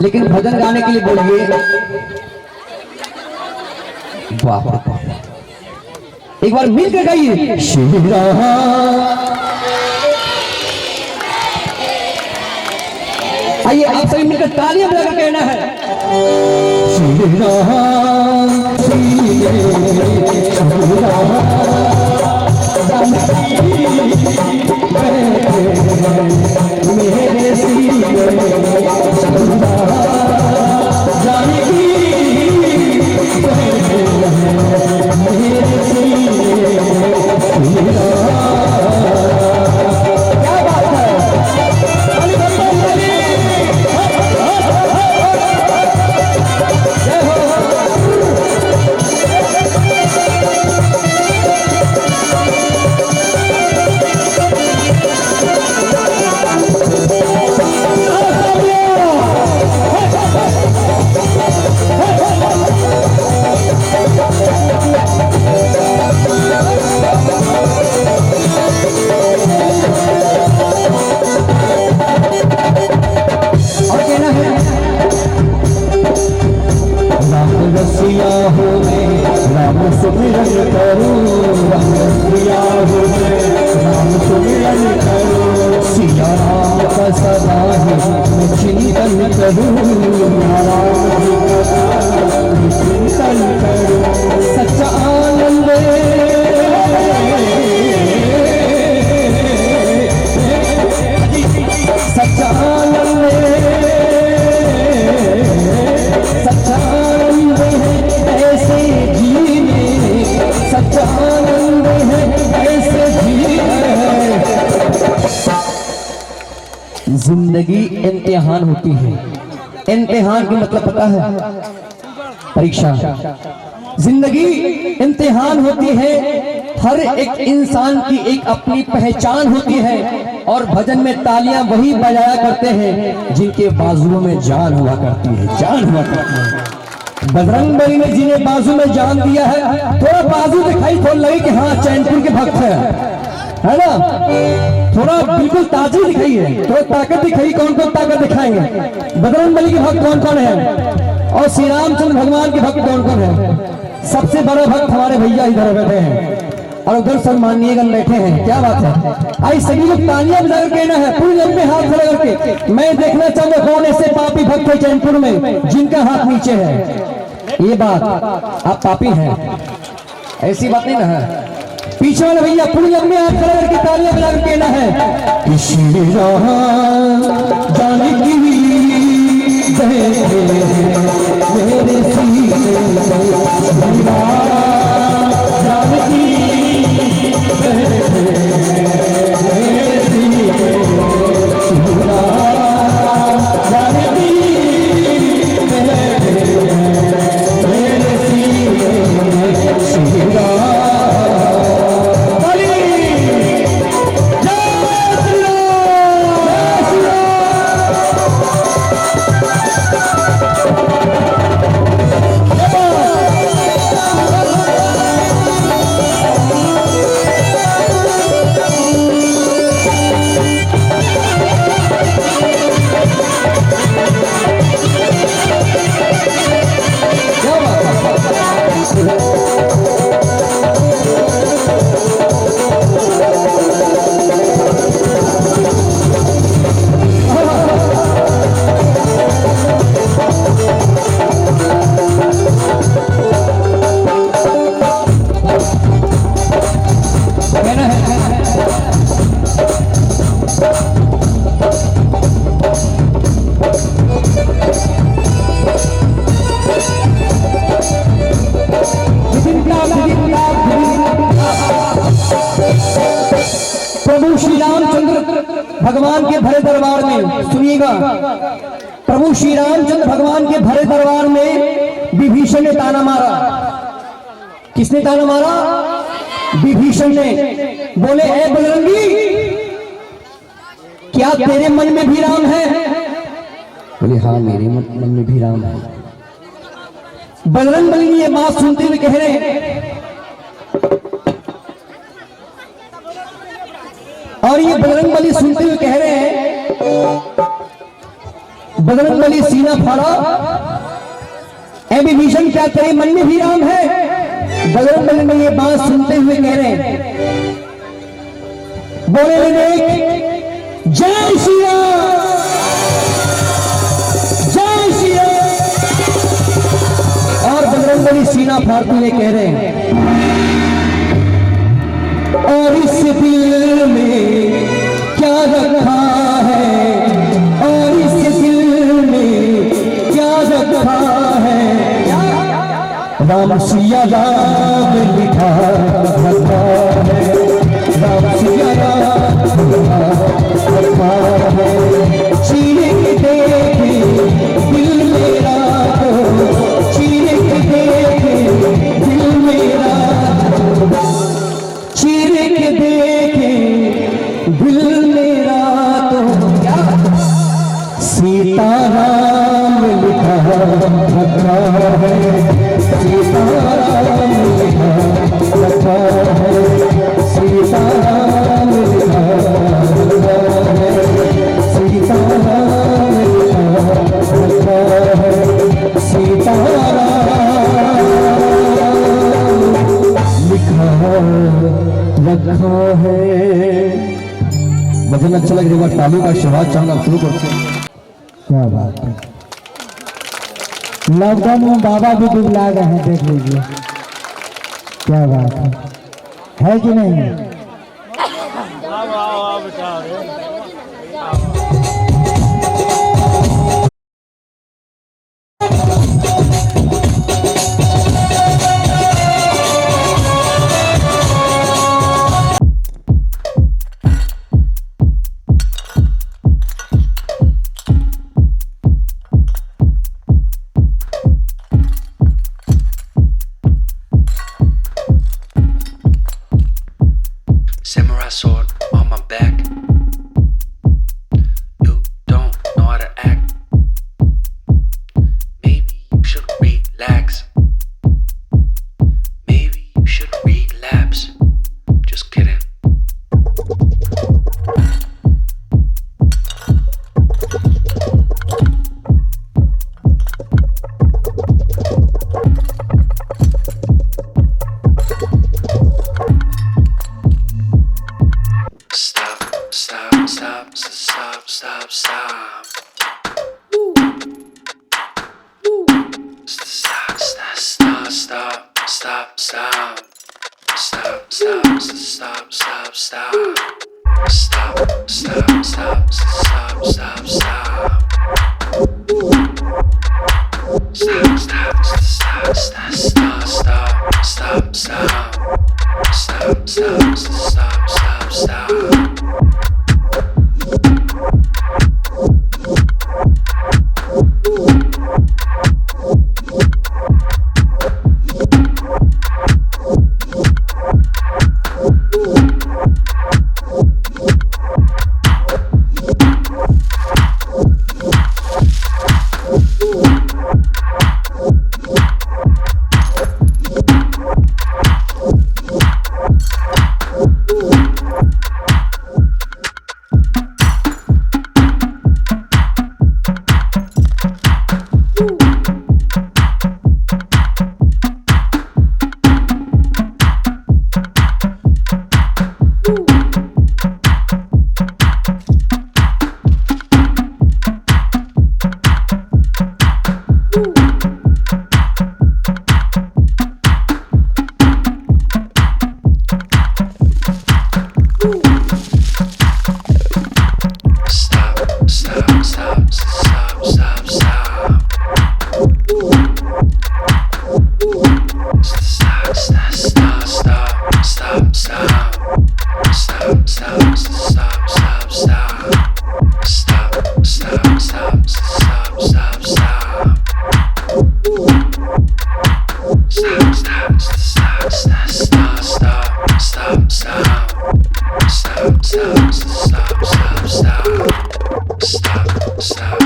लेकिन भजन गाने के लिए बोलिए वाह वाह वाह। एक बार मिलकर गाइए श्री राम। आइए आप सभी मिलकर तालियां बजाकर कहना है श्री राम मेरे सच्चा आनंद सच्चा आनंद सच्चा आनंद है ऐसे जीने सच्चा आनंद है ऐसे जीने। जिंदगी इम्तिहान होती है। इम्तिहान की मतलब पता है परीक्षा। जिंदगी इम्तिहान होती है। हर एक इंसान की एक अपनी पहचान होती है और भजन में तालियां वही बजाया करते हैं जिनके बाजुओं में जान हुआ करती है। जान हुआ करती है। बजरंगबली ने जिन्हें बाजू में जान दिया है, थोड़ा बाजू दिखाई तो लगे कि हाँ चैनपुर के भक्त है ना। थोड़ा बिल्कुल ताजी दिखाई है, थोड़ा ताकत दिखाई। कौन कौन ताकत दिखाएंगे? बजरंगबली के भक्त कौन कौन है और श्री रामचंद्र भगवान के भक्त कौन कौन है? सबसे बड़ा भक्त हमारे भैया इधर बैठे हैं और उधर सम्मानीयगण बैठे हैं। क्या बात है। आई सभी लोग तालियां बजाकर कहना है पूरी जब में हाथ खड़ा करके। मैं देखना चाहूंगा कौन ऐसे पापी भक्त है चैनपुर में जिनका हाथ नीचे है। ये बात आप पापी हैं, ऐसी बात नहीं ना है। पीछे वाले भैया पूरी जब में हाथ खड़ा करके तालियां बजाकर कहना है श्री राम जानकी मेरे प्रभु श्री रामचंद्र भगवान के भरे दरबार में सुनिएगा। प्रभु श्री रामचंद्र भगवान के भरे दरबार में विभीषण ने ताना मारा। किसने ताना मारा? विभीषण ने। बोले ए बजरंगी, क्या तेरे मन में भी राम है? बोले हाँ मेरे मन में भी राम है। बजरंगबली ये बात सुनते हुए कह रहे हैं और ये बजरंगबली सुनते हुए कह रहे हैं बजरंगबली सीना फाड़ा, ए विभीषण क्या करे, मन में भी राम है। बजरंगबली ने ये बात सुनते हुए कह रहे हैं, बोले विवेक जय श्री राम, जय श्री राम। और बजरंगबली सीना फाड़ते हुए कह रहे हैं, और इस दिल में क्या रखा है, और इस दिल में क्या रखा है, राम सिया राम लिखा रखा है, राम सिया राम लिखा रखा है। चीर के देखे दिल मेरा तो, चीर के देखे दिल मेरा, चीर के देखे दिल मेरा तो, सीताराम लिखा रखा है, सीताराम लिखा रखा है, सीताराम लिखा रखा है, सीताराम लिखा रखा है, सीताराम लिखा रखा है। भजन अच्छा लग रहा है, तालू का आशीर्वाद चाहूंगा, शुरू करते हैं। क्या बात है, लॉकडाउन में बाबा भी दुबला गए हैं, देख लीजिए क्या बात है कि नहीं। Samurai sword on my back. You don't know how to act. Maybe you should relax. Maybe you should relapse. Just kidding. Stop, stop, stop, stop, stop, stop. Stop, stop, stop, stop, stop, stop. Stop, stop, stop, stop, stop. Stop, stop,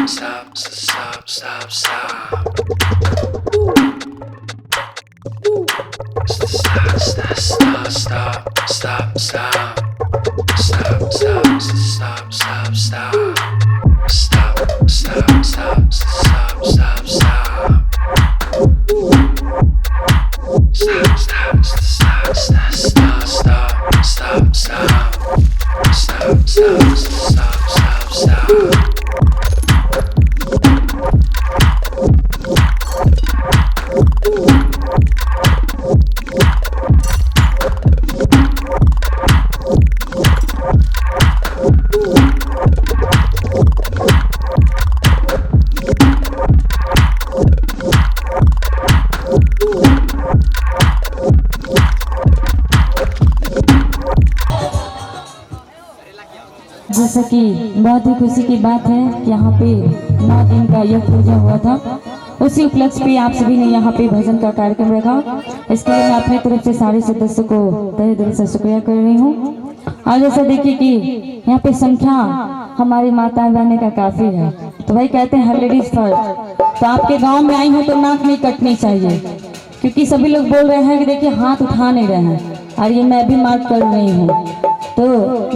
stop, stop, stop, stop. Stop, stop, stop, stop, stop, stop, stop, stop. Stop, stop, stop, stop, stop. Stop. जैसा कि बहुत ही खुशी की बात है कि यहाँ पे 9 दिन का यह पूजा हुआ था, उसी उपलक्ष्य पे आप सभी ने यहाँ पे भजन का कार्यक्रम रखा। इसके लिए मैं अपनी तरफ से सारे सदस्यों को तहे दिल से शुक्रिया कर रही हूँ। और जैसा देखिए कि यहाँ पे संख्या हमारी माता बहने का काफी है, तो वही कहते हैं हर लेडीज फर्स्ट। तो आपके गांव में आई हूँ तो नाक नहीं कटनी चाहिए, क्योंकि सभी लोग बोल रहे हैं कि देखिए हाथ उठा नहीं रहे हैं, और ये मैं भी मार्क कर रही हूँ। तो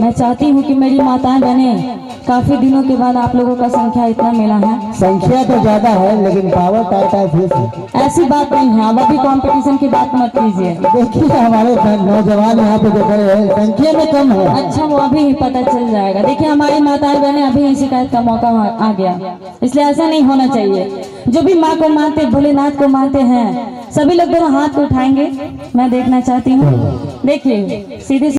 मैं चाहती हूँ कि मेरी माताएं बहनें, काफी दिनों के बाद आप लोगों का संख्या इतना मिला है। संख्या तो ज्यादा है लेकिन पावर टाटा है। ऐसी बात नहीं है, अब अभी कंपटीशन की बात मत कीजिए। देखिए हमारे नौजवान यहाँ पे जो खड़े हैं संख्या में कम है। अच्छा, वो अभी ही पता चल जाएगा। देखिए हमारी माताएं बहनें अभी ही शिकायत का मौका आ गया, इसलिए ऐसा नहीं होना चाहिए। जो भी माँ को मानते, भोलेनाथ को मानते हैं, सभी लोग दोनों हाथ को उठाएंगे, मैं देखना चाहती हूँ। देखिए सीधे